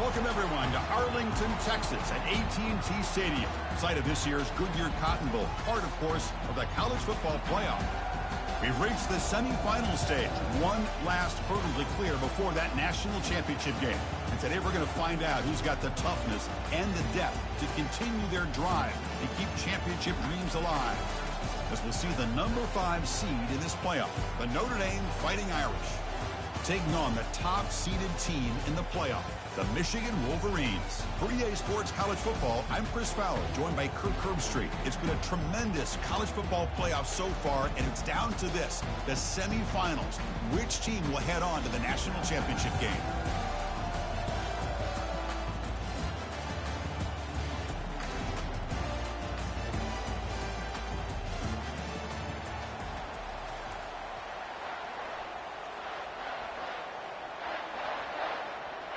Welcome, everyone, to Arlington, Texas at AT&T Stadium, site of this year's Goodyear Cotton Bowl, part, of course, of the college football playoff. We've reached the semifinal stage, one last hurdle to clear before that national championship game. And today we're going to find out who's got the toughness and the depth to continue their drive and keep championship dreams alive. As we'll see the number 5 seed in this playoff, the Notre Dame Fighting Irish, taking on the top-seeded team in the playoff, the Michigan Wolverines. For EA Sports College Football, I'm Chris Fowler, joined by Kirk Herbstreit. It's been a tremendous college football playoff so far, and it's down to this, the semifinals. Which team will head on to the national championship game?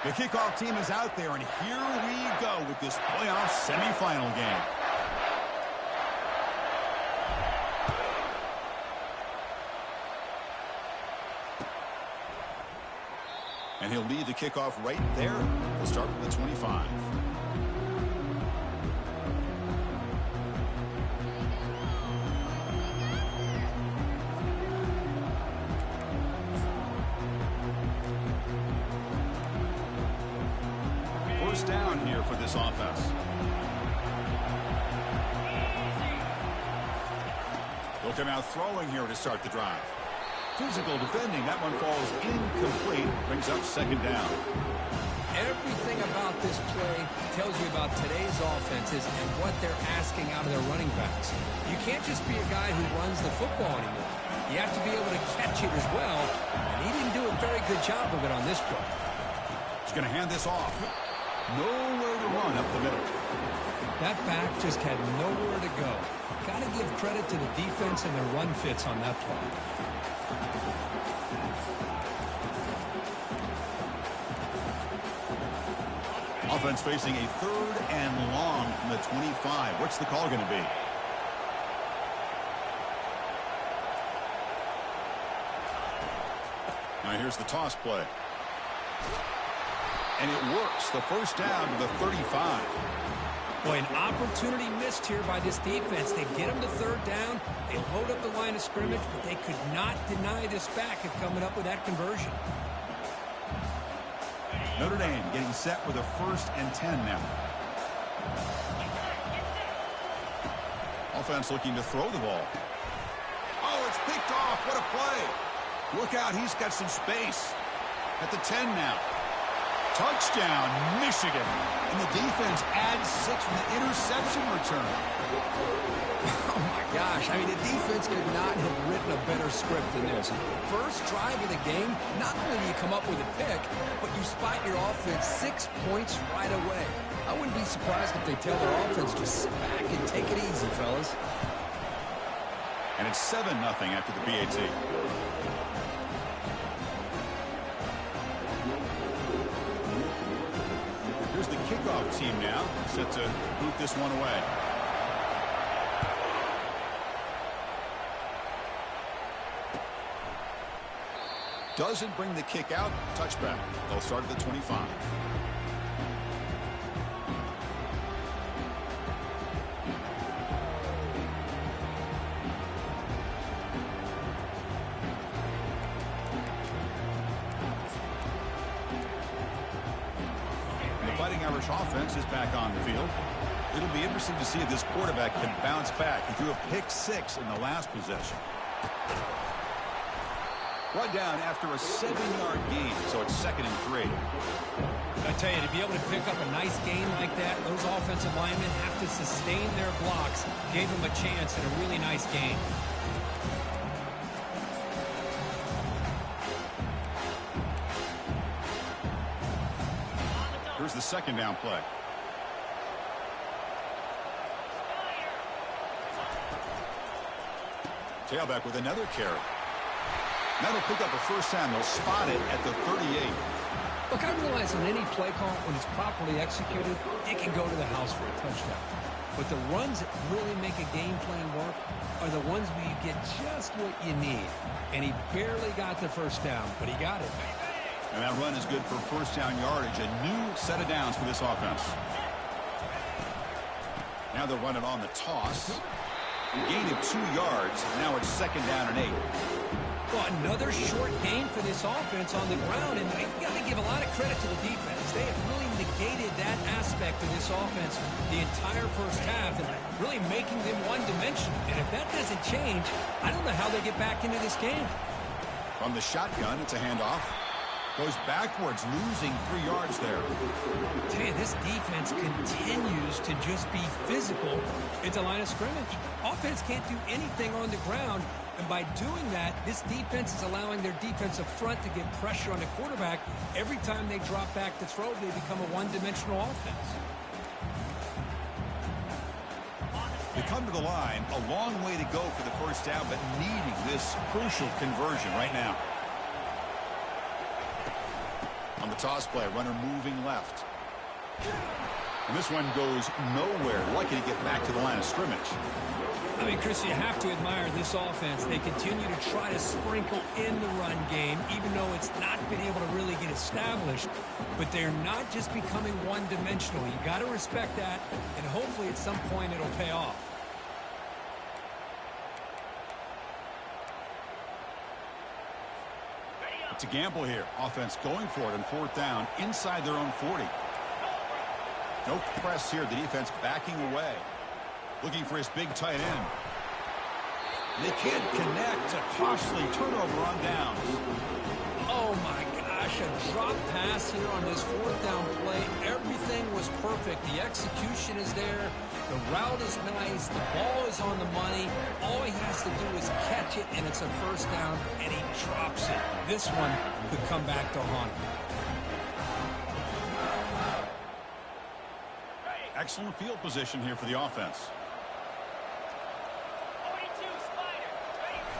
The kickoff team is out there, and here we go with this playoff semifinal game. And he'll lead the kickoff right there. We'll start from the 25. First down here for this offense. They'll come out throwing here to start the drive. Physical defending. That one falls incomplete. Brings up second down. Everything about this play tells you about today's offenses and what they're asking out of their running backs. You can't just be a guy who runs the football anymore. You have to be able to catch it as well, and he didn't do a very good job of it on this play. He's going to hand this off. Nowhere to run up the middle. That back just had nowhere to go. Got to give credit to the defense and their run fits on that play. Offense facing a 3rd and long from the 25. What's the call going to be? Now here's the toss play. And it works. The first down to the 35. Boy, an opportunity missed here by this defense. They get them to 3rd down. They load up the line of scrimmage, but they could not deny this back of coming up with that conversion. Notre Dame getting set with a 1st and 10 now. Offense looking to throw the ball. Oh, it's picked off. What a play. Look out. He's got some space. At the 10 now. Touchdown, Michigan. And the defense adds 6 from the interception return. Oh, my gosh. I mean, the defense could not have written a better script than this. First drive of the game, not only do you come up with a pick, but you spot your offense 6 points right away. I wouldn't be surprised if they tell their offense to sit back and take it easy, fellas. And it's 7-0 after the PAT. Here's the kickoff team now, set to boot this one away. Doesn't bring the kick out. Touchback. They'll start at the 25. Fighting Irish offense is back on the field. It'll be interesting to see if this quarterback can bounce back. He threw a pick-6 in the last possession. Run down after a 7-yard gain, so it's 2nd and 3. I tell you, to be able to pick up a nice gain like that, those offensive linemen have to sustain their blocks. Gave them a chance at a really nice gain. Here's the 2nd down play. Tailback with another carry. That'll pick up a 1st down. They'll spot it at the 38. Look, I realize on any play call, when it's properly executed, it can go to the house for a touchdown. But the runs that really make a game plan work are the ones where you get just what you need. And he barely got the 1st down, but he got it. And that run is good for first down yardage. A new set of downs for this offense. Now they'll run it on the toss. Gain of 2 yards. Now it's second down and 8. Well, another short gain for this offense on the ground, and you got to give a lot of credit to the defense. They have really negated that aspect of this offense the entire first half and really making them one-dimensional. And if that doesn't change, I don't know how they get back into this game. From the shotgun, it's a handoff. Goes backwards, losing 3 yards there. Tell you, this defense continues to just be physical at the line of scrimmage. Offense can't do anything on the ground, and by doing that, this defense is allowing their defensive front to get pressure on the quarterback. Every time they drop back to throw, they become a one-dimensional offense. They come to the line, a long way to go for the first down, but needing this crucial conversion right now. On the toss play, runner moving left. And this one goes nowhere. Lucky to get back to the line of scrimmage. I mean, Chris, you have to admire this offense. They continue to try to sprinkle in the run game, even though it's not been able to really get established. But they're not just becoming one-dimensional. You got to respect that, and hopefully at some point it'll pay off. It's a gamble here. Offense going for it on fourth down inside their own 40. No press here. The defense backing away. Looking for his big tight end. They can't connect. A costly turnover on downs. Oh, my gosh. A drop pass here on this fourth down play. Everything was perfect. The execution is there. The route is nice. The ball is on the money. All he has to do is catch it, and it's a first down, and he drops it. This one could come back to haunt him. Excellent field position here for the offense.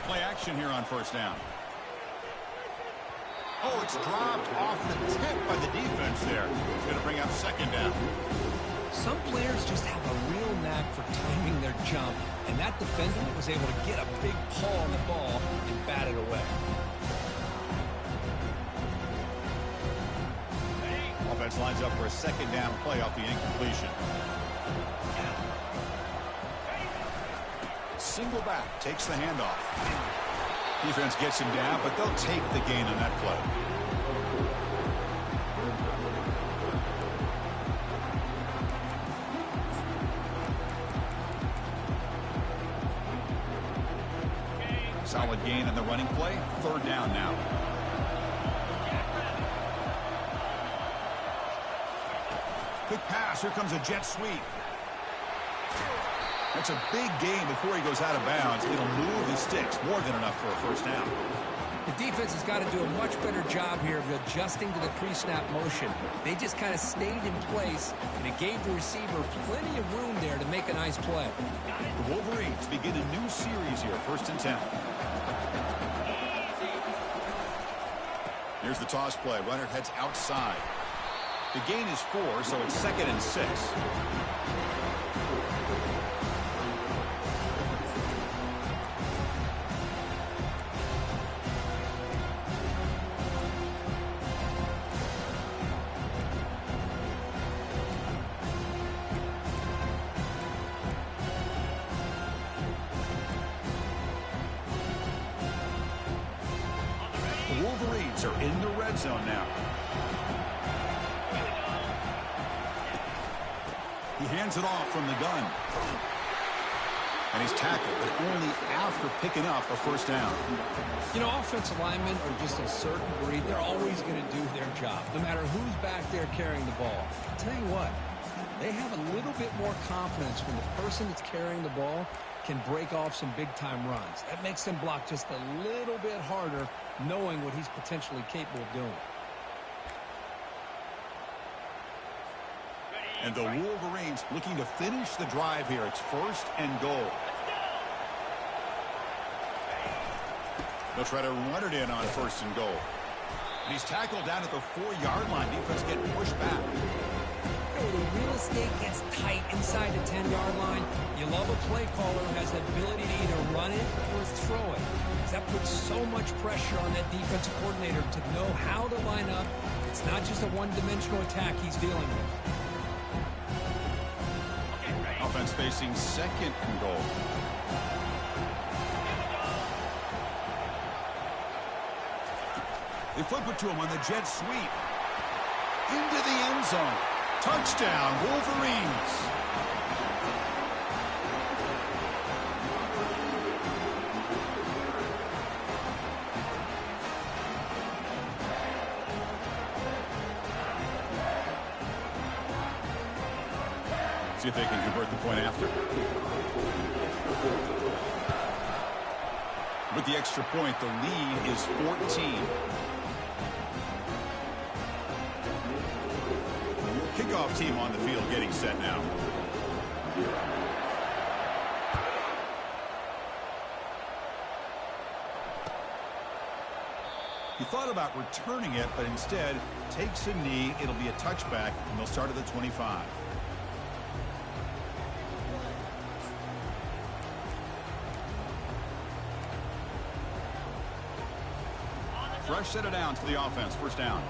Play action here on first down. Oh, it's dropped off the tip by the defense there. It's going to bring up second down. Some players just have a real knack for timing their jump, and that defender was able to get a big paw on the ball and bat it away. Offense lines up for a second down play off the incompletion. Single back, takes the handoff. Defense gets him down, but they'll take the gain on that play. Solid gain on the running play. Third down now. Quick pass. Here comes a jet sweep. That's a big gain before he goes out of bounds. It'll move the sticks. More than enough for a first down. The defense has got to do a much better job here of adjusting to the pre-snap motion. They just kind of stayed in place, and it gave the receiver plenty of room there to make a nice play. The Wolverines begin a new series here. First and 10. Here's the toss play. Runner heads outside. The gain is 4, so it's second and 6. The Wolverines are in the red zone now. He hands it off from the gun. And he's tackled, but only after picking up a first down. You know, offensive linemen are just a certain breed. They're always going to do their job, no matter who's back there carrying the ball. I'll tell you what, they have a little bit more confidence when the person that's carrying the ball can break off some big-time runs. That makes them block just a little bit harder, knowing what he's potentially capable of doing. And the Wolverines looking to finish the drive here. It's first and goal. They'll try to run it in on first and goal. And he's tackled down at the 4-yard line. Defense getting pushed back. the real estate gets tight inside the 10-yard line, you love a play caller who has the ability to either run it or throw it. That puts so much pressure on that defensive coordinator to know how to line up. It's not just a one-dimensional attack he's dealing with. Offense facing second and goal. They flip it to him on the jet sweep. Into the end zone. Touchdown, Wolverines. See if they can convert the point after. With the extra point, the lead is 14. Kickoff team on the field getting set now. He thought about returning it, but instead takes a knee. It'll be a touchback, and they'll start at the 25. Fresh set of downs for the offense. First down.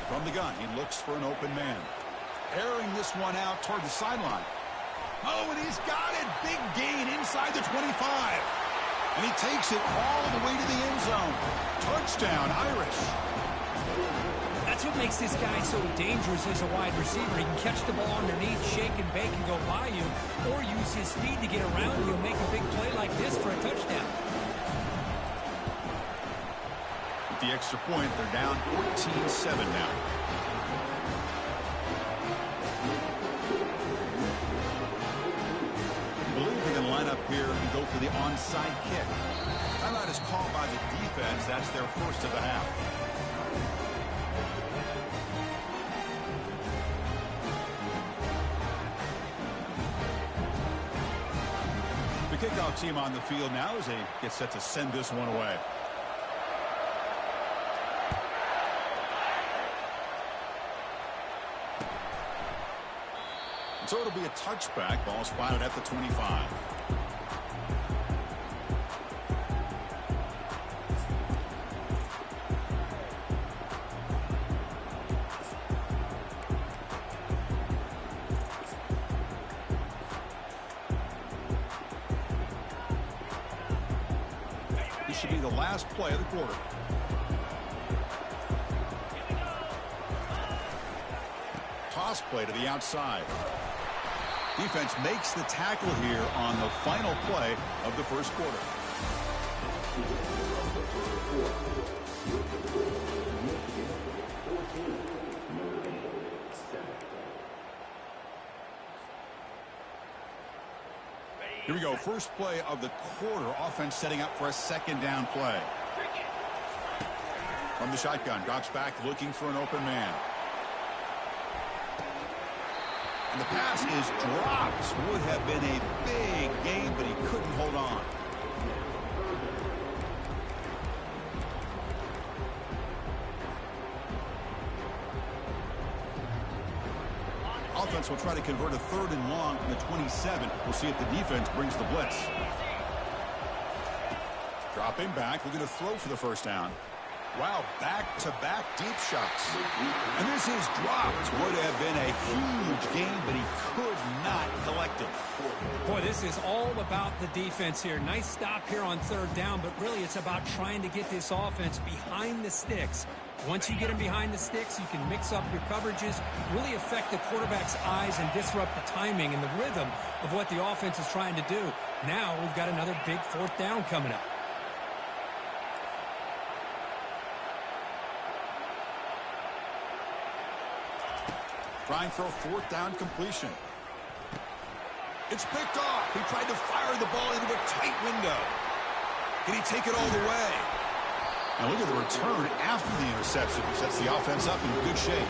From the gun, he looks for an open man. Airing this one out toward the sideline. Oh, and he's got it. Big gain inside the 25. And he takes it all the way to the end zone. Touchdown, Irish. That's what makes this guy so dangerous as a wide receiver. He can catch the ball underneath, shake and bake and go by you, or use his speed to get around you and make a big play like this for a touchdown. With the extra point, they're down 14-7 now. I believe they're going to line up here and go for the onside kick. Timeout is called by the defense. That's their first of the half. The kickoff team on the field now as they get set to send this one away. And so it'll be a touchback. Ball spotted at the 25. Should be the last play of the quarter. Toss play to the outside. Defense makes the tackle here on the final play of the first quarter. Here we go. First play of the quarter. Offense setting up for a second down play. From the shotgun. Drops back looking for an open man. And the pass is dropped. Would have been a big game, but he couldn't hold on. Offense will try to convert a third and long from the 27. We'll see if the defense brings the blitz. Dropping back, looking to throw for the first down. Wow, back-to-back deep shots. And this is dropped. Would have been a huge game, but he could not collect it. Boy, this is all about the defense here. Nice stop here on third down, but really it's about trying to get this offense behind the sticks. Once you get them behind the sticks, you can mix up your coverages, really affect the quarterback's eyes and disrupt the timing and the rhythm of what the offense is trying to do. Now we've got another big fourth down coming up. Trying for a fourth down completion. It's picked off. He tried to fire the ball into a tight window. Can he take it all the way? Now look at the return after the interception. Sets the offense up in good shape.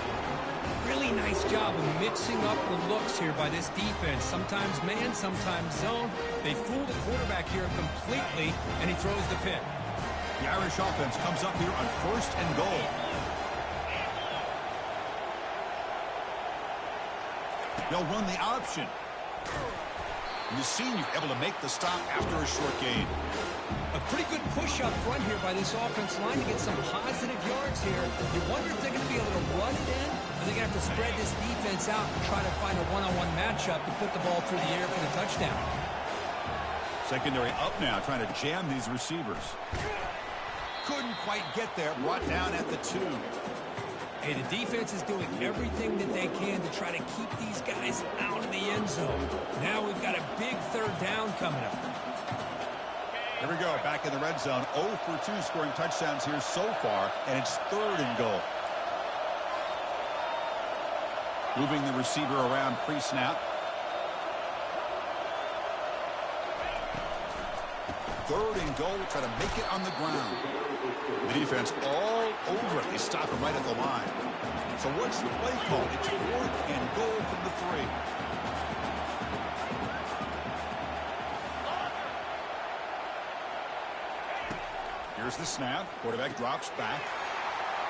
Really nice job of mixing up the looks here by this defense. Sometimes man, sometimes zone. They fool the quarterback here completely, and he throws the pick. The Irish offense comes up here on first and goal. They'll run the option. And the senior able to make the stop after a short gain. A pretty good push up front here by this offense line to get some positive yards here. You wonder if they're going to be able to run it in, or they're going to have to spread this defense out and try to find a one-on-one matchup to put the ball through the air for the touchdown. Secondary up now, trying to jam these receivers. Couldn't quite get there, brought down at the 2. Hey, the defense is doing everything that they can to try to keep these guys out of the end zone. Now we've got a big third down coming up. Here we go, back in the red zone. 0 for 2 scoring touchdowns here so far, and it's 3rd and goal. Moving the receiver around pre-snap. 3rd and goal, try to make it on the ground. The defense all over it. They stop him right at the line. So what's the play call? It's 4th and goal from the 3. Here's the snap. Quarterback drops back.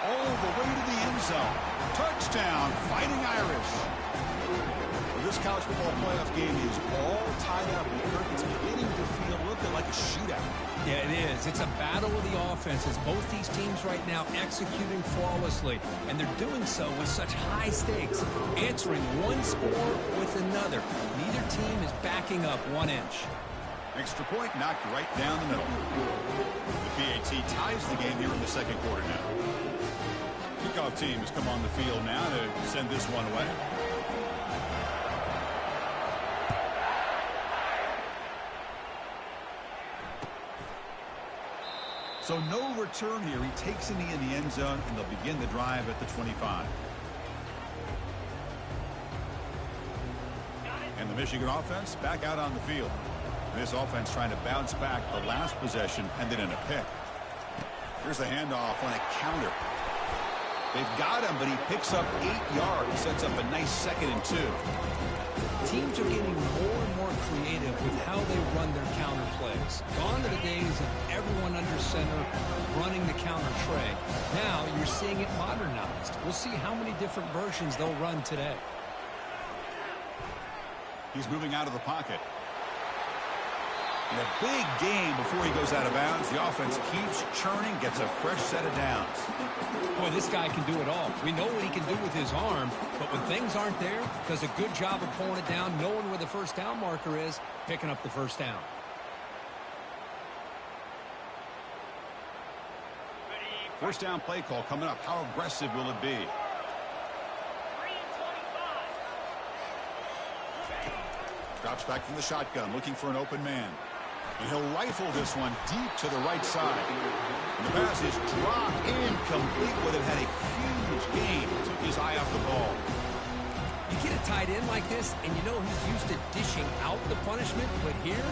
All the way to the end zone. Touchdown, Fighting Irish. Well, this college football playoff game is all tied up. It's beginning to feel a little bit like a shootout. Yeah, it is. It's a battle of the offenses. Both these teams right now executing flawlessly, and they're doing so with such high stakes, answering one score with another. Neither team is backing up 1 inch. Extra point knocked right down the middle. The PAT ties the game here in the second quarter now. Kickoff team has come on the field now to send this one away. So no return here. He takes a knee in the end zone, and they'll begin the drive at the 25. And the Michigan offense back out on the field. This offense trying to bounce back the last possession, ended in a pick. Here's the handoff on a counter. They've got him, but he picks up 8 yards, sets up a nice 2nd and 2. Teams are getting more and more creative with how they run their counter plays. Gone are the days of everyone under center running the counter tray. Now you're seeing it modernized. We'll see how many different versions they'll run today. He's moving out of the pocket. And a big game before he goes out of bounds. The offense keeps churning, gets a fresh set of downs. Boy, this guy can do it all. We know what he can do with his arm, but when things aren't there, does a good job of pulling it down, knowing where the first down marker is, picking up the first down. First down play call coming up. How aggressive will it be? Drops back from the shotgun, looking for an open man. And he'll rifle this one deep to the right side. And the pass is dropped incomplete. Would have had a huge gain. Took his eye off the ball. You get a tight end like this, and you know he's used to dishing out the punishment, but here,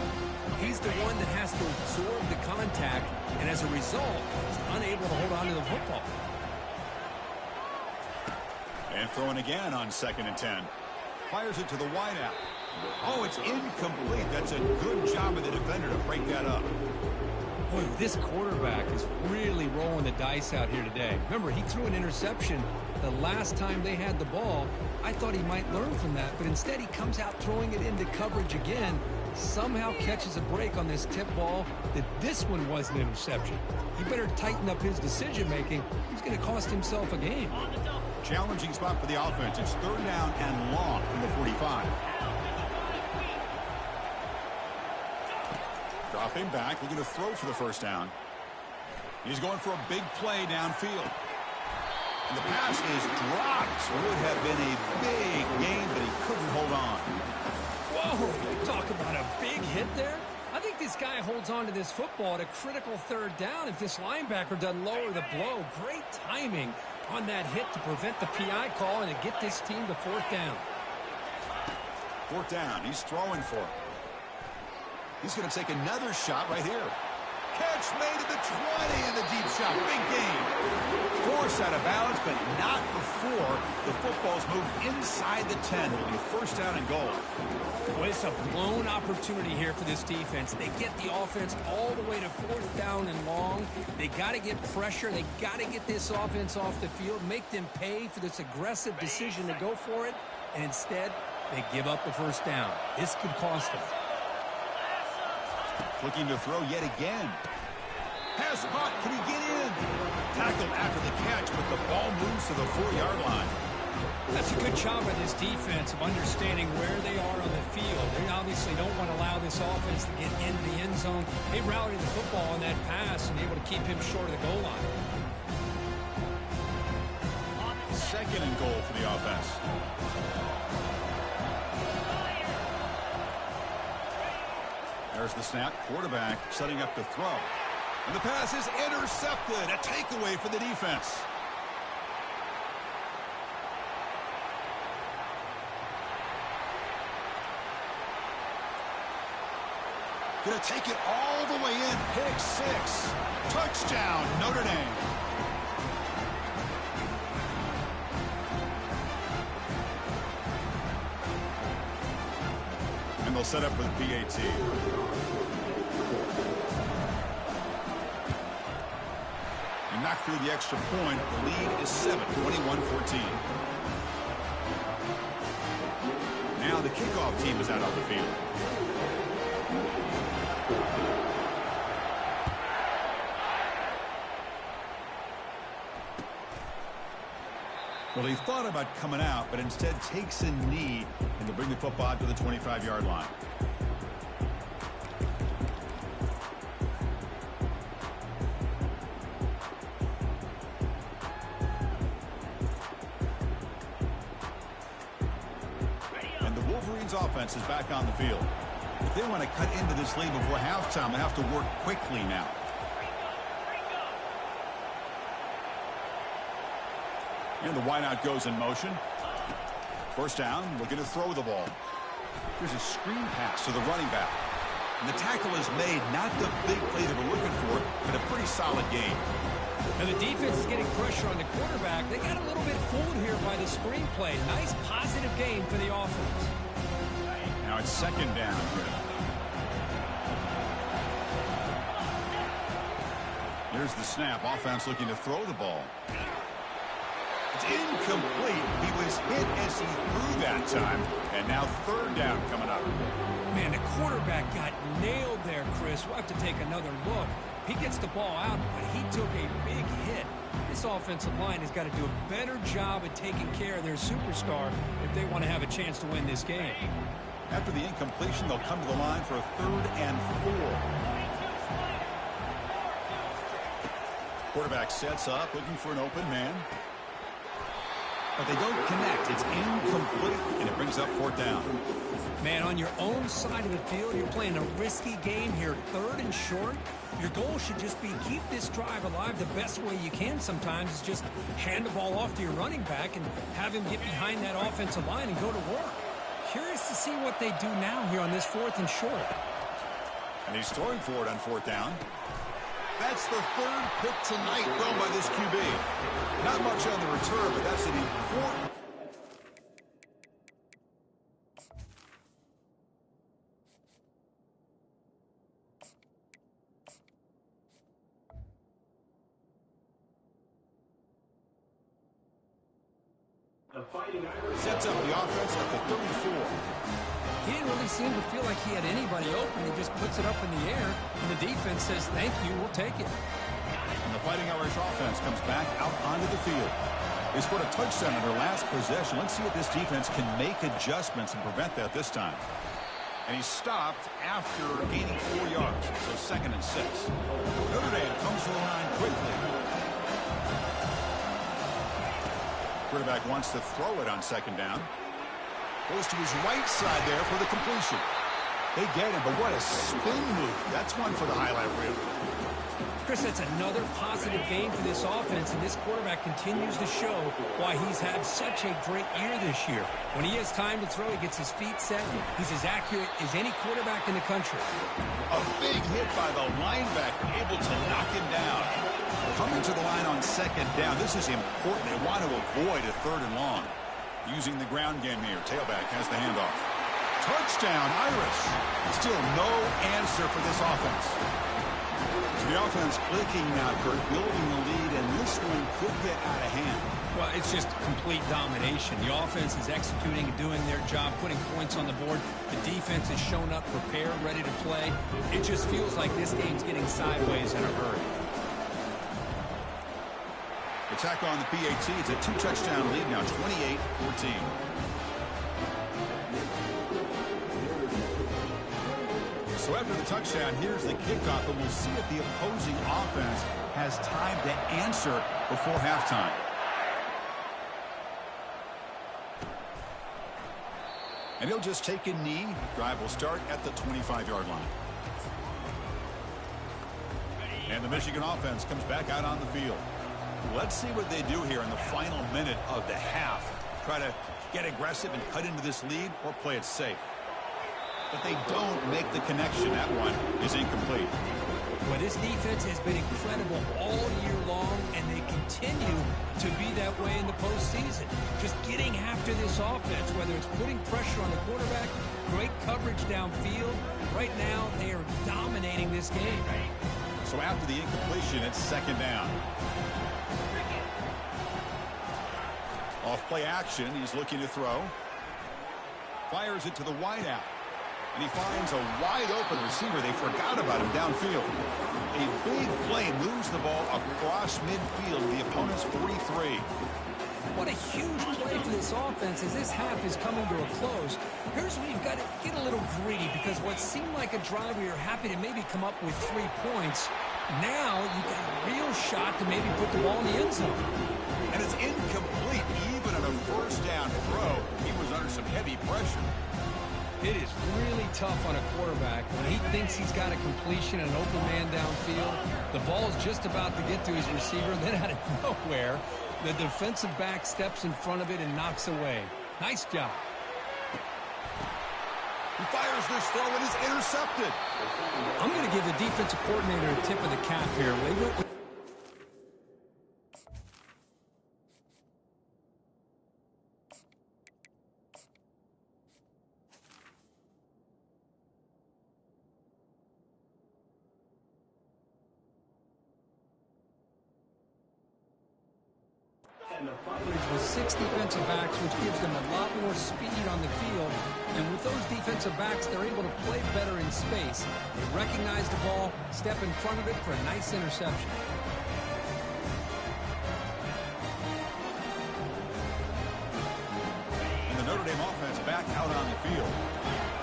he's the one that has to absorb the contact, and as a result, he's unable to hold on to the football. And throwing again on 2nd and 10. Fires it to the wideout. Oh, it's incomplete. That's a good job of the defender to break that up. Boy, this quarterback is really rolling the dice out here today. Remember, he threw an interception the last time they had the ball. I thought he might learn from that, but instead he comes out throwing it into coverage again, somehow catches a break on this tip ball that this one was an interception. He better tighten up his decision-making. He's going to cost himself a game. Challenging spot for the offense. It's 3rd down and long from the 45. Dropping back, looking to throw for the first down. He's going for a big play downfield. And the pass is dropped. Would have been a big gain, but he couldn't hold on. Whoa, talk about a big hit there. I think this guy holds on to this football at a critical 3rd down if this linebacker doesn't lower the blow. Great timing on that hit to prevent the PI call and to get this team to 4th down. 4th down, he's throwing for it. He's going to take another shot right here. Catch made at the 20 in the deep shot. Big gain. Force out of bounds, but not before the football's moved inside the 10. It'll be 1st down and goal. Well, it's a blown opportunity here for this defense. They get the offense all the way to 4th down and long. They got to get pressure. They got to get this offense off the field, make them pay for this aggressive decision to go for it. And instead, They give up the first down. This could cost them. Looking to throw yet again. Pass caught. Can he get in? Tackled after the catch, but the ball moves to the 4-yard line. That's a good job by this defense of understanding where they are on the field. They obviously don't want to allow this offense to get into the end zone. They rallied the football on that pass and able to keep him short of the goal line. Second and goal for the offense. There's the snap. Quarterback setting up the throw. And the pass is intercepted. A takeaway for the defense. Gonna take it all the way in. Pick 6. Touchdown, Notre Dame. And they'll set up with PAT. And knocked through the extra point. The lead is 7, 21-14. Now the kickoff team is out on the field. Well, he thought about coming out, but instead takes a knee and to bring the football to the 25-yard line. And the Wolverines' offense is back on the field. If they want to cut into this lead before halftime, they have to work quickly now. And the wideout goes in motion. First down, looking to throw the ball. Here's a screen pass to the running back. And the tackle is made, not the big play that we're looking for, but a pretty solid game. And the defense is getting pressure on the quarterback. They got a little bit fooled here by the screenplay. Nice positive game for the offense. Now it's second down here. Here's the snap. Offense looking to throw the ball. It's incomplete. He was hit as he threw that time. And now third down coming up. Man, the quarterback got nailed there, Chris. We'll have to take another look. He gets the ball out, but he took a big hit. This offensive line has got to do a better job at taking care of their superstar if they want to have a chance to win this game. After the incompletion, they'll come to the line for a 3rd and 4. Quarterback sets up, looking for an open man. But they don't connect. It's incomplete, and it brings up 4th down. Man, on your own side of the field, you're playing a risky game here, 3rd and short. Your goal should just be keep this drive alive the best way you can sometimes is just hand the ball off to your running back and have him get behind that offensive line and go to work. Curious to see what they do now here on this 4th and short. And he's throwing for it on 4th down. That's the 3rd pick tonight thrown by this QB. Not much on the return, but that's an important. Sets up the offense at the 34. He didn't really seem to feel like he had anybody open. He just puts it up in the air, and the defense says, thank you, we'll take it. And the Fighting Irish offense comes back out onto the field. They scored a touchdown on their last possession. Let's see if this defense can make adjustments and prevent that this time. And he stopped after gaining 4 yards, so 2nd and 6. Notre Dame comes to the line quickly. Quarterback wants to throw it on 2nd down. Goes to his right side there for the completion. They get him, but what a spin move. That's one for the highlight reel. Chris, that's another positive game for this offense, and this quarterback continues to show why he's had such a great year this year. When he has time to throw, he gets his feet set. He's as accurate as any quarterback in the country. A big hit by the linebacker, able to knock him down. Coming to the line on 2nd down. This is important. They want to avoid a 3rd and long. Using the ground game here. Tailback has the handoff. Touchdown, Irish. Still no answer for this offense. So the offense clicking now, Kurt, building the lead, and this one could get out of hand. Well, it's just complete domination. The offense is executing and doing their job, putting points on the board. The defense has shown up, prepared, ready to play. It just feels like this game's getting sideways in a hurry. Attack on the PAT. It's a 2-touchdown lead now, 28-14. So after the touchdown, here's the kickoff, and we'll see if the opposing offense has time to answer before halftime. And he'll just take a knee. Drive will start at the 25-yard line. And the Michigan offense comes back out on the field. Let's see what they do here in the final minute of the half. Try to get aggressive and cut into this lead, or play it safe. But they don't make the connection. That one is incomplete. Well, this defense has been incredible all year long, and they continue to be that way in the postseason. Just getting after this offense, whether it's putting pressure on the quarterback, great coverage downfield. Right now, they are dominating this game. So after the incompletion, it's second down. Off play action, he's looking to throw. Fires it to the wideout. And he finds a wide-open receiver. They forgot about him downfield. A big play moves the ball across midfield. The opponent's 43. What a huge play for this offense as this half is coming to a close. Here's where you've got to get a little greedy, because what seemed like a drive where you're happy to maybe come up with 3 points, now you've got a real shot to maybe put the ball in the end zone. And it's incomplete. Even on a first down throw, he was under some heavy pressure. It is really tough on a quarterback when he thinks he's got a completion and an open man downfield. The ball's just about to get to his receiver, and then out of nowhere, the defensive back steps in front of it and knocks away. Nice job. He fires this throw and is intercepted. I'm going to give the defensive coordinator a tip of the cap here. With 6 defensive backs, which gives them a lot more speed on the field. And with those defensive backs, they're able to play better in space. They recognize the ball, step in front of it for a nice interception. And the Notre Dame offense back out on the field.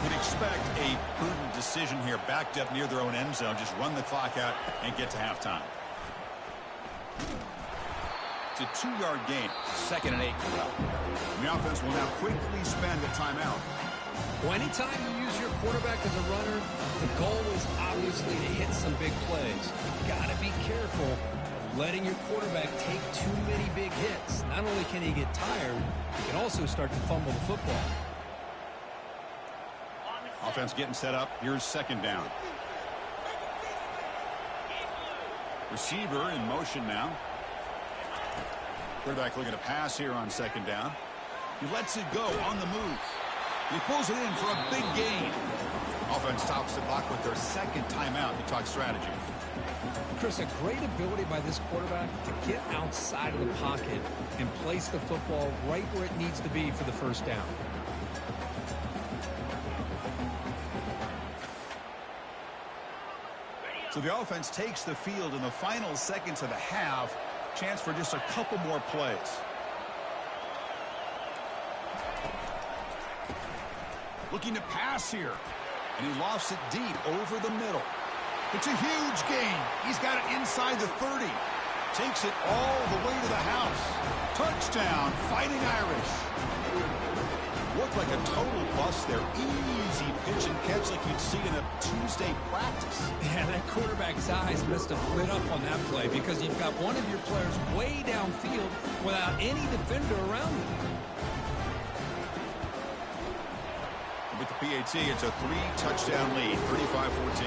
You'd expect a prudent decision here, backed up near their own end zone. Just run the clock out and get to halftime. A 2-yard gain, 2nd and 8. And the offense will now quickly spend a timeout. Well, anytime you use your quarterback as a runner, the goal is obviously to hit some big plays. You've got to be careful of letting your quarterback take too many big hits. Not only can he get tired, he can also start to fumble the football. Offense getting set up. Here's second down. Receiver in motion now. Quarterback looking to pass here on second down. He lets it go on the move. He pulls it in for a big gain. Offense tops the clock with their second timeout to talk strategy. Chris, a great ability by this quarterback to get outside of the pocket and place the football right where it needs to be for the first down. So the offense takes the field in the final seconds of the half. Chance for just a couple more plays. Looking to pass here. And he lofts it deep over the middle. It's a huge gain. He's got it inside the 30. Takes it all the way to the house. Touchdown, Fighting Irish. Looked like a total bust there. Easy pitch and catch like you'd see in a Tuesday practice. Yeah, that quarterback's eyes must have lit up on that play, because you've got one of your players way downfield without any defender around him. With the PAT, it's a 3-touchdown lead, 35-14.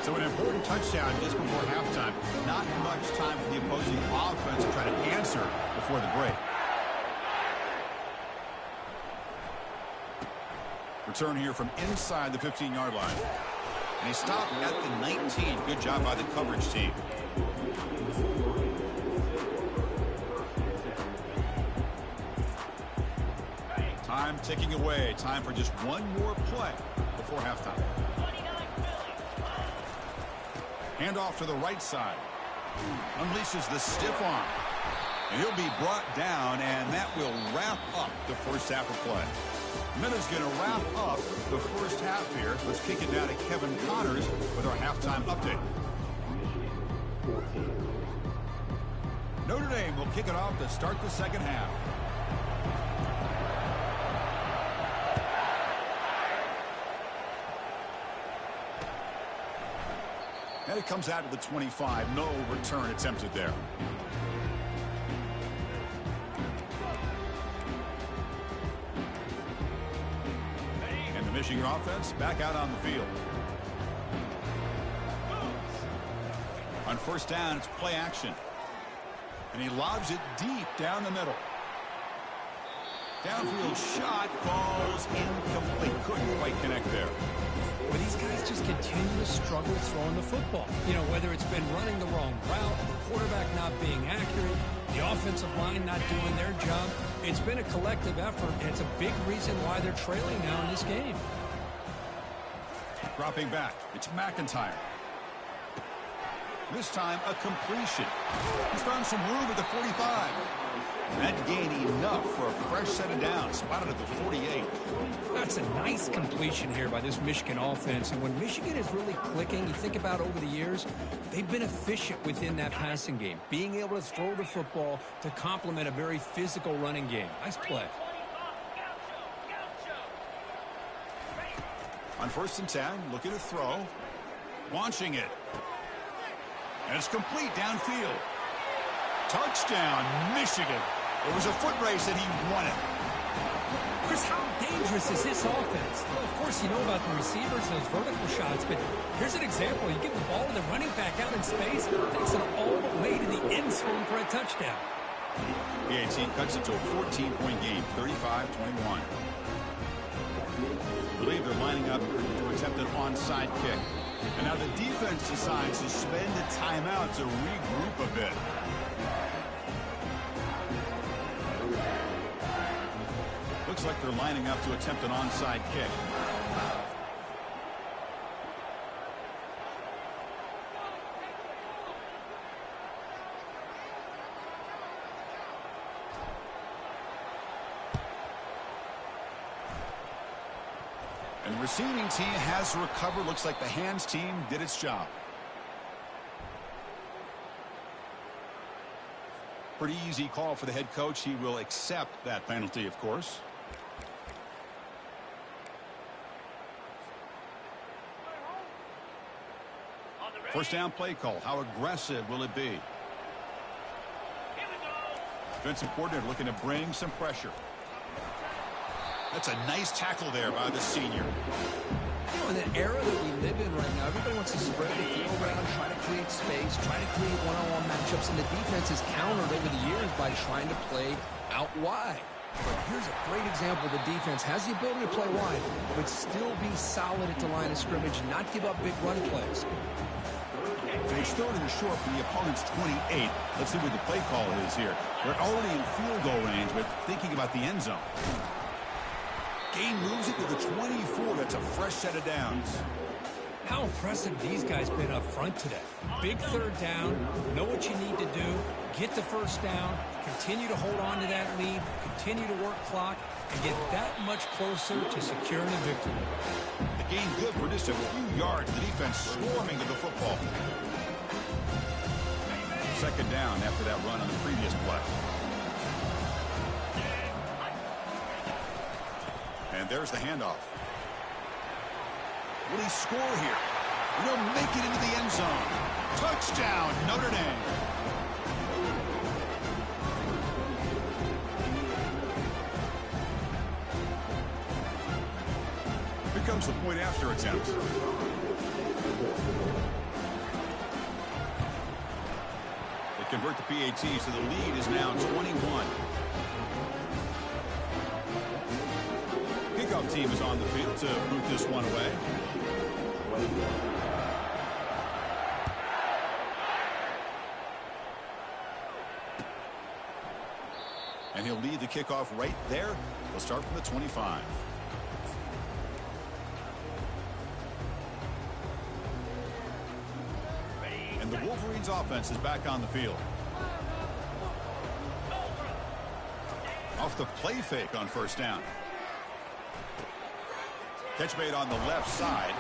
So an important touchdown just before halftime. Not much time for the opposing offense to try to answer before the break. Return here from inside the 15-yard line. And he stopped at the 19. Good job by the coverage team. Time ticking away. Time for just one more play before halftime. Handoff to the right side. Unleashes the stiff arm. And he'll be brought down, and that will wrap up the first half of play. Minutes going to wrap up the first half here. Let's kick it down to Kevin Connors with our halftime update. Notre Dame will kick it off to start the second half. And it comes out to the 25. No return attempted there. And the Michigan offense back out on the field. On first down, it's play action. And he lobs it deep down the middle. Downfield shot falls incomplete. Couldn't quite connect there. Well, these guys just continue to struggle throwing the football. You know, whether it's been running the wrong route, the quarterback not being accurate, the offensive line not doing their job. It's been a collective effort, and it's a big reason why they're trailing now in this game. Dropping back, it's McIntyre. This time, a completion. He's found some room at the 45. That gain enough for a fresh set of downs, spotted at the 48. That's a nice completion here by this Michigan offense. And when Michigan is really clicking, you think about over the years, they've been efficient within that passing game, being able to throw the football to complement a very physical running game. Nice play. On 1st and 10, looking to throw. Launching it. And it's complete downfield. Touchdown, Michigan. It was a foot race and he won it. Chris, how dangerous is this offense? Well, of course, you know about the receivers, those vertical shots, but here's an example. You give the ball to the running back out in space, takes it all the way to the end zone for a touchdown. PAT cuts it to a 14-point game, 35-21. I believe they're lining up to attempt an onside kick. And now the defense decides to spend a timeout to regroup a bit. Looks like they're lining up to attempt an onside kick. And the receiving team has recovered. Looks like the hands team did its job. Pretty easy call for the head coach. He will accept that penalty, of course. First down play call. How aggressive will it be? Defensive coordinator looking to bring some pressure. That's a nice tackle there by the senior. You know, in the era that we live in right now, everybody wants to spread the field around, try to create space, try to create one-on-one matchups, and the defense has countered over the years by trying to play out wide. But here's a great example. The defense has the ability to play wide, but still be solid at the line of scrimmage, not give up big run plays. And it's third and short for the opponent's 28. Let's see what the play call is here. They're already in field goal range, but thinking about the end zone. Gain moves it to the 24. That's a fresh set of downs. How impressive these guys been up front today. Big third down, know what you need to do, get the first down, continue to hold on to that lead, continue to work clock, and get that much closer to securing a victory. The gain good for just a few yards. The defense swarming to the football. Second down after that run on the previous play. And there's the handoff. Will he score here? He'll make it into the end zone. Touchdown, Notre Dame. Here comes the point after attempt. They convert the PAT, so the lead is now 21. Kickoff team is on the field to boot this one away. And he'll lead the kickoff right there. He'll start from the 25. And the Wolverines offense is back on the field. Off the play fake on first down. Catch made on the left side.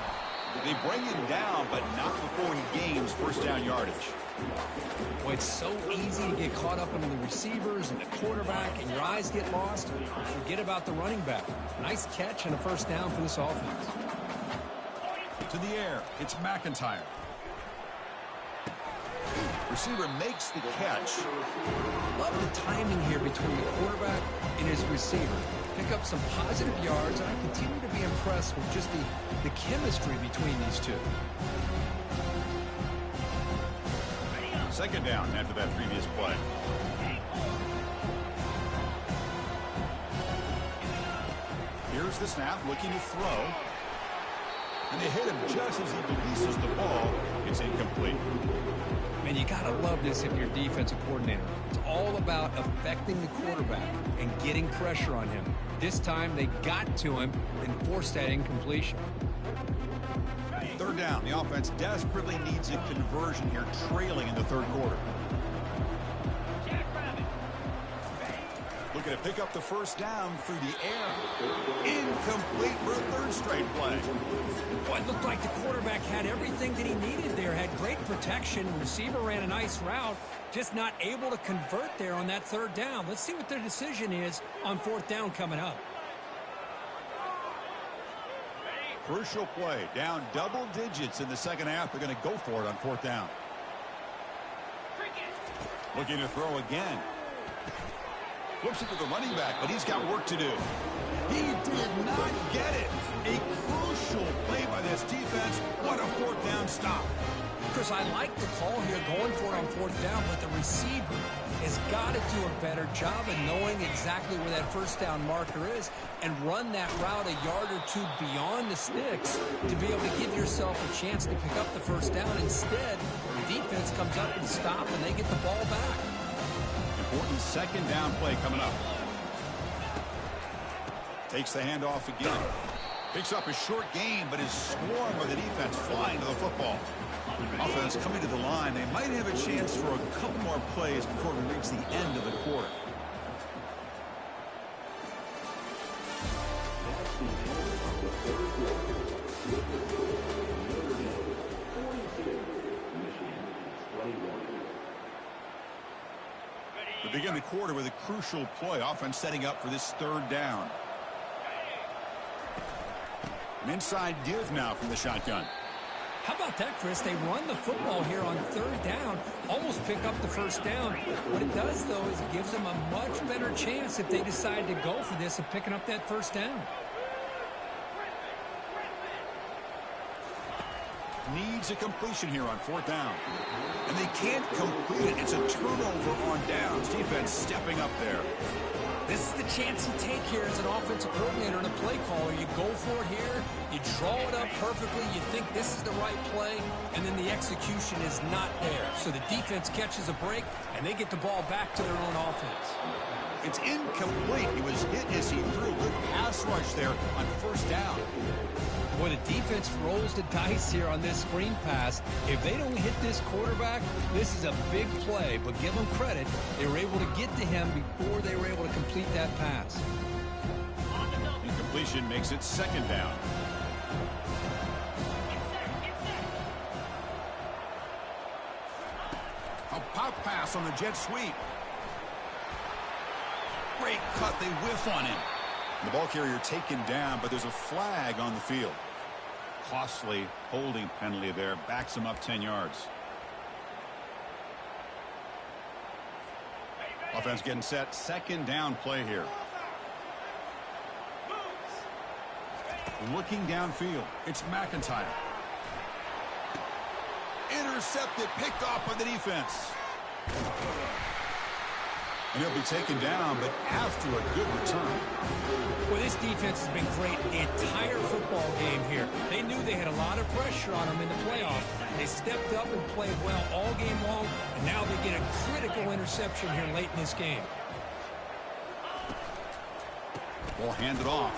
They bring him down, but not before he gains first down yardage. Well, it's so easy to get caught up into the receivers and the quarterback, and your eyes get lost. Forget about the running back. Nice catch and a first down for this offense. To the air, it's McIntyre. Receiver makes the catch. Love the timing here between the quarterback and his receiver. Pick up some positive yards, and I continue to be impressed with just the chemistry between these two. Second down after that previous play. Here's the snap, looking to throw. And they hit him just as he releases the ball. It's incomplete. Man, you got to love this if you're a defensive coordinator. It's all about affecting the quarterback and getting pressure on him. This time, they got to him and forced that incompletion. Third down. The offense desperately needs a conversion here, trailing in the third quarter. Looking to pick up the first down through the air. Incomplete for a third straight play. Well, it looked like the quarterback had everything that he needed there. Had great protection. Receiver ran a nice route. Just not able to convert there on that third down. Let's see what their decision is on fourth down coming up. Crucial play. Down double digits in the second half. They're going to go for it on fourth down. Looking to throw again. Flips it to the running back, but he's got work to do. He did not get it. A crucial play by this defense. What a fourth down stop. Chris, I like the call here going for it on fourth down, but the receiver has got to do a better job of knowing exactly where that first down marker is and run that route a yard or two beyond the sticks to be able to give yourself a chance to pick up the first down. Instead, the defense comes up and stops, and they get the ball back. Important second down play coming up. Takes the handoff again. Picks up a short gain, but is swarmed by the defense flying to the football. Offense coming to the line. They might have a chance for a couple more plays before we reach the end of the quarter. We begin the quarter with a crucial play. Offense setting up for this third down. An inside give now from the shotgun. How about that, Chris? They run the football here on third down, almost pick up the first down. What it does, though, is it gives them a much better chance if they decide to go for this of picking up that first down. Needs a completion here on fourth down. And they can't complete it. It's a turnover on downs. Defense stepping up there. This is the chance you take here as an offensive coordinator and a play caller. You go for it here. You draw it up perfectly. You think this is the right play, and then the execution is not there. So the defense catches a break, and they get the ball back to their own offense. It's incomplete. He was hit as he threw. Good pass rush there on first down. Boy, the defense rolls the dice here on this screen pass. If they don't hit this quarterback, this is a big play. But give them credit. They were able to get to him before they were able to complete that pass. Incompletion makes it second down. A pop pass on the jet sweep. Great cut. They whiff on him. The ball carrier taken down, but there's a flag on the field. Costly holding penalty there. Backs him up 10 yards. Offense getting set. Second down play here. Looking downfield. It's McIntyre. Intercepted. Picked off by the defense. And he'll be taken down, but after a good return. Well, this defense has been great the entire football game here. They knew they had a lot of pressure on them in the playoffs. They stepped up and played well all game long, and now they get a critical interception here late in this game. will hand it off.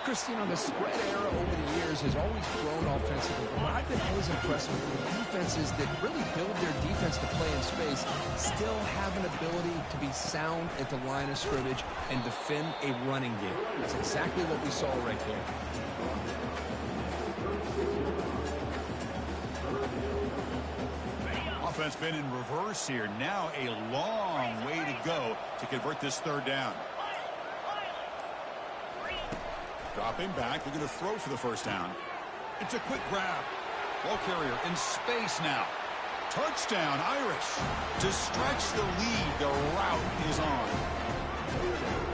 Chris, you know, the spread era over the years has always grown offensively. But what I've been always impressed with the defenses that really build their defense to play in space still have an ability to be sound at the line of scrimmage and defend a running game. That's exactly what we saw right there. Offense been in reverse here. Now a long way to go to convert this third down. Dropping back, they're going to throw for the first down. It's a quick grab. Ball carrier in space now. Touchdown, Irish. To stretch the lead, the route is on.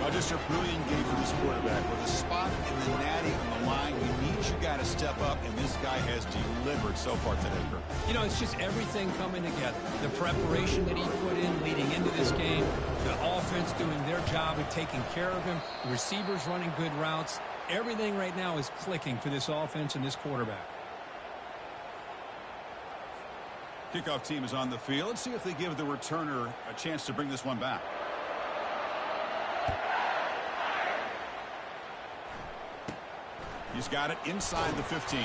Now just a brilliant game for this quarterback. With a spot in the natty on the line, you need your guy to step up, and this guy has delivered so far today. You know, it's just everything coming together. The preparation that he put in leading into this game, the offense doing their job of taking care of him, the receivers running good routes. Everything right now is clicking for this offense and this quarterback. Kickoff team is on the field. Let's see if they give the returner a chance to bring this one back. He's got it inside the 15.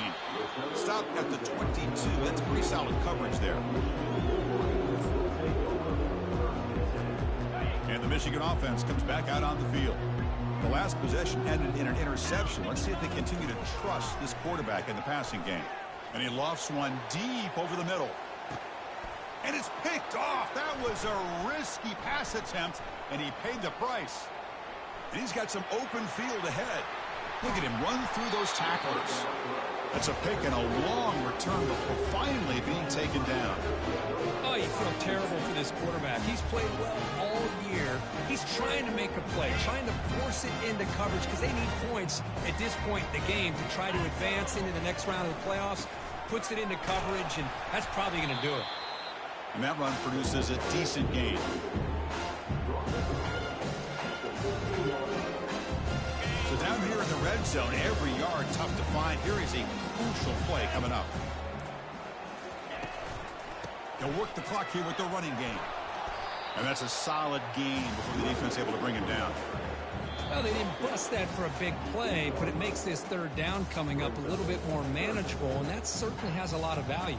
Stopped at the 22. That's pretty solid coverage there. And the Michigan offense comes back out on the field. The last possession ended in an interception. Let's see if they continue to trust this quarterback in the passing game. And he lofts one deep over the middle. And it's picked off. That was a risky pass attempt, and he paid the price. And he's got some open field ahead. Look at him run through those tacklers. That's a pick and a long return before finally being taken down. Oh, you feel terrible for this quarterback. He's played well all year. He's trying to make a play, trying to force it into coverage because they need points at this point in the game to try to advance into the next round of the playoffs. Puts it into coverage, and that's probably going to do it. And that run produces a decent gain. So down here in the red zone, every yard tough to find. Here is a crucial play coming up. They'll work the clock here with the running game. And that's a solid gain before the defense is able to bring him down. Well, they didn't bust that for a big play, but it makes this third down coming up a little bit more manageable, and that certainly has a lot of value.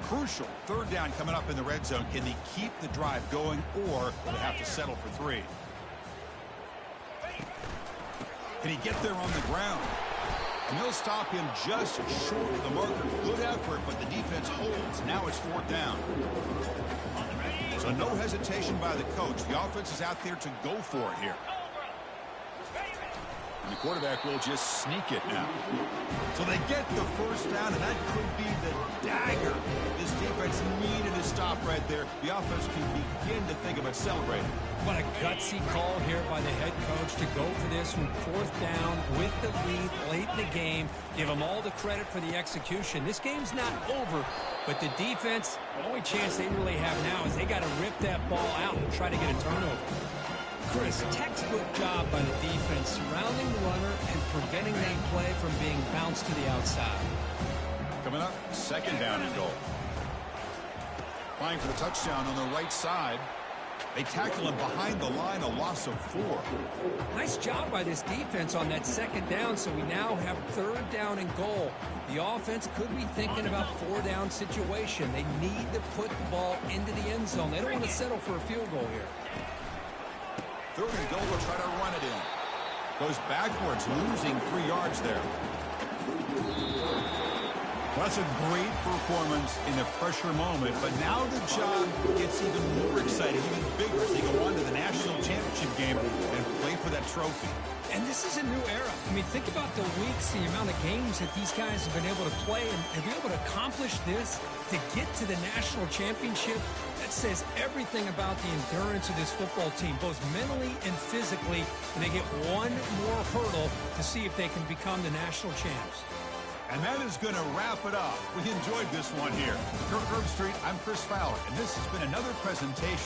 Crucial third down coming up in the red zone. Can they keep the drive going, or will they have to settle for 3? Can he get there on the ground? And they'll stop him just short of the marker. Good effort, but the defense holds. Now it's 4th down. So no hesitation by the coach. The offense is out there to go for it here. And the quarterback will just sneak it now. So they get the first down, and that could be the dagger this defense needed to stop right there. The offense can begin to think about celebrating. What a gutsy call here by the head coach to go for this from 4th down with the lead late in the game. Give them all the credit for the execution. This game's not over, but the defense, the only chance they really have now is they got to rip that ball out and try to get a turnover. Chris, textbook job by the defense surrounding the runner and preventing that play from being bounced to the outside. Coming up, 2nd down and goal. Applying for the touchdown on the right side. They tackle him behind the line, a loss of 4. Nice job by this defense on that 2nd down, so we now have 3rd down and goal. The offense could be thinking about 4-down situation. They need to put the ball into the end zone. They don't want to settle for a field goal here. 3rd and goal, will try to run it in. Goes backwards, losing 3 yards there. Well, that's a great performance in a pressure moment, but now the job gets even more exciting, even bigger as they go on to the national championship game and play for that trophy. And this is a new era. I mean, think about the weeks, the amount of games that these guys have been able to play, and to be able to accomplish this, to get to the national championship, that says everything about the endurance of this football team, both mentally and physically, and they get one more hurdle to see if they can become the national champs. And that is going to wrap it up. We enjoyed this one here. Kirk Herbstreit, I'm Chris Fowler, and this has been another presentation